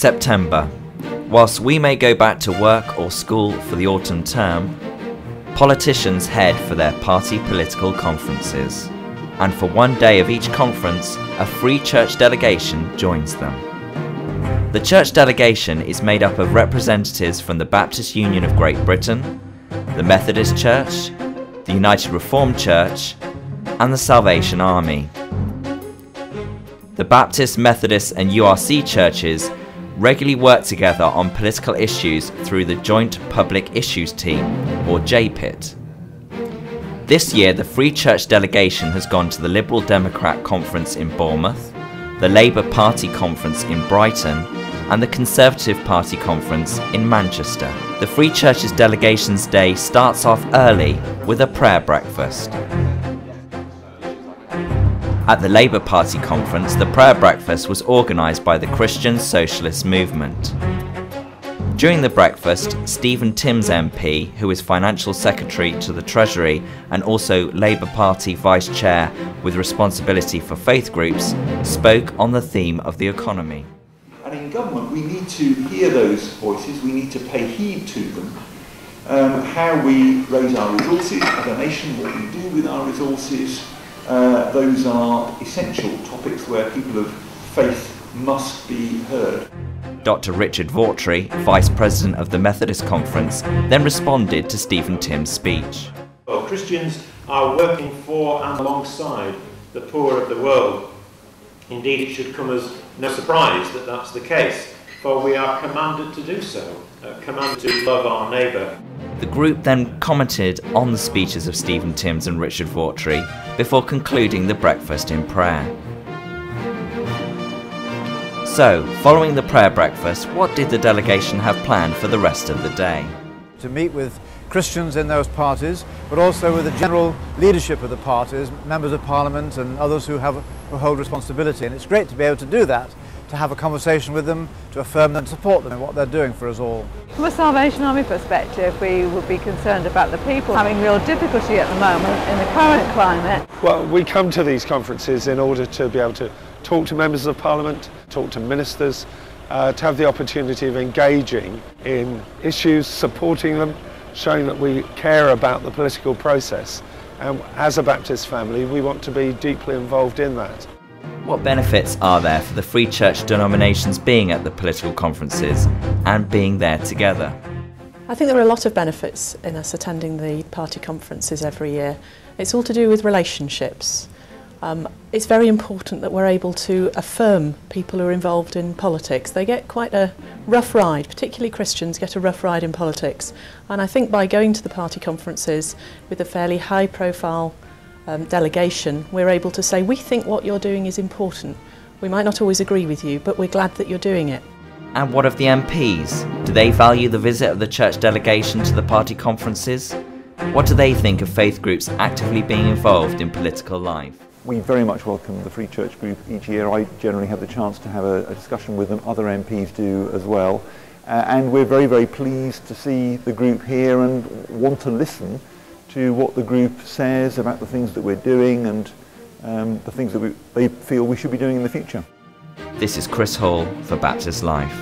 September. Whilst we may go back to work or school for the autumn term, politicians head for their party political conferences. And for one day of each conference, a free church delegation joins them. The church delegation is made up of representatives from the Baptist Union of Great Britain, the Methodist Church, the United Reformed Church, and the Salvation Army. The Baptist, Methodist and URC churches regularly work together on political issues through the Joint Public Issues Team, or JPIT. This year, the Free Church delegation has gone to the Liberal Democrat Conference in Bournemouth, the Labour Party Conference in Brighton, and the Conservative Party Conference in Manchester. The Free Church's Delegations Day starts off early with a prayer breakfast. At the Labour Party Conference, the prayer breakfast was organised by the Christian Socialist Movement. During the breakfast, Stephen Timms MP, who is Financial Secretary to the Treasury and also Labour Party Vice Chair with responsibility for faith groups, spoke on the theme of the economy. And in government we need to hear those voices, we need to pay heed to them. How we raise our resources as a nation, what we do with our resources, those are essential topics where people of faith must be heard. Dr. Richard Vaughtry, Vice President of the Methodist Conference, then responded to Stephen Timms' speech. Well, Christians are working for and alongside the poor of the world. Indeed, it should come as no surprise that that's the case, for we are commanded to do so, commanded to love our neighbour. The group then commented on the speeches of Stephen Timms and Richard Vaughtry before concluding the breakfast in prayer. So, following the prayer breakfast, what did the delegation have planned for the rest of the day? To meet with Christians in those parties, but also with the general leadership of the parties, members of Parliament and others who hold responsibility. And it's great to be able to do that, to have a conversation with them, to affirm them and support them in what they're doing for us all. From a Salvation Army perspective, we would be concerned about the people having real difficulty at the moment in the current climate. Well, we come to these conferences in order to be able to talk to members of Parliament, talk to ministers, to have the opportunity of engaging in issues, supporting them, showing that we care about the political process. And as a Baptist family, we want to be deeply involved in that. What benefits are there for the Free Church denominations being at the political conferences and being there together? I think there are a lot of benefits in us attending the party conferences every year. It's all to do with relationships. It's very important that we're able to affirm people who are involved in politics. They get quite a rough ride, particularly Christians get a rough ride in politics. And I think by going to the party conferences with a fairly high profile delegation, we're able to say, we think what you're doing is important. We might not always agree with you, but we're glad that you're doing it. And what of the MPs? Do they value the visit of the church delegation to the party conferences? What do they think of faith groups actively being involved in political life? We very much welcome the Free Church group each year. I generally have the chance to have a discussion with them. Other MPs do as well. And we're very, very pleased to see the group here and want to listen to what the group says about the things that we're doing and the things that they feel we should be doing in the future. This is Chris Hall for Baptist Life.